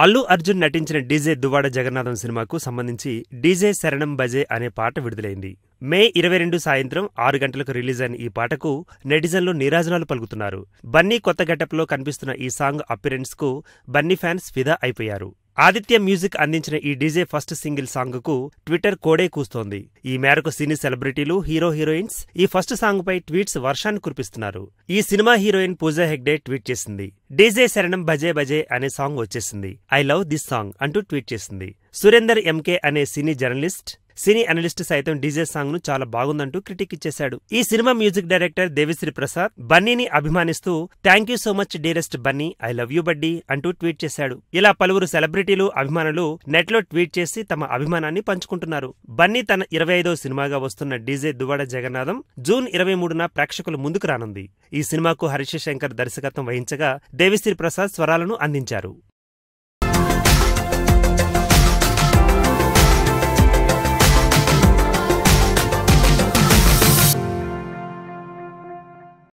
అల్లు అర్జున్ నటించిన డీజే దువ్వాడ జగన్నాథం సినిమాకు సంబంధించి డీజే శరణం బజే అనే పాట విడుదలైంది. మే 22 సాయంత్రం 6 గంటలకు రిలీజ్ అయిన ఈ పాటకు నెటిజన్లు నీరాజనాలు పలుకుతున్నారు. బన్నీ కొత్త గెటప్లో కనిపిస్తున్న ఈ సాంగ్ అపిరెన్స్ కు బన్నీ ఫ్యాన్స్ ఫిదా అయిపోయారు. ఆదిత్య మ్యూజిక్ అందించిన ఈ డీజే ఫస్ట్ సింగిల్ సాంగ్ కు ట్విట్టర్ కోడే కూస్తోంది. ఈ మేరకు సినీ సెలబ్రిటీలు, హీరో హీరోయిన్స్ ఈ ఫస్ట్ సాంగ్ పై ట్వీట్స్ వర్షాన్ని కురిపిస్తున్నారు. ఈ cinema heroine Pooja Hegde tweet చేసింది. డీజే శరణం బజే బజే అనే సాంగ్ వచ్చేసింది. ఐ లవ్ దిస్ సాంగ్ అంటూ ట్వీట్ చేసింది. సురేందర్ ఎంకే అనే సినీ అనలిస్ట్ సైతం డీజే సాంగ్ ను చాలా బాగుందంటూ క్రిటిక్ ఇచ్చేశాడు. ఈ cinema music director Devi Sri Prasad బన్నీని అభిమానిస్తూ thank you so much dearest Bunny, I love you బడ్డీ అంటూ ట్వీట్ చేశాడు. ఇలా పలువురు సెలబ్రిటీలు, అభిమానులు నెట్లో ట్వీట్ చేసి తమ అభిమానాన్ని పంచుకుంటున్నారు. బన్నీ తన 25వ సినిమాగా వస్తున్న డీజే దువ్వాడ జగన్నాథం జూన్ 23న ప్రేక్షకుల ముందుకు రానుంది. ఈ సినిమాకు హరీష్ శంకర్ దర్శకత్వం వహించగా దేవిశ్రీ ప్రసాద్ స్వరాలను అందించారు.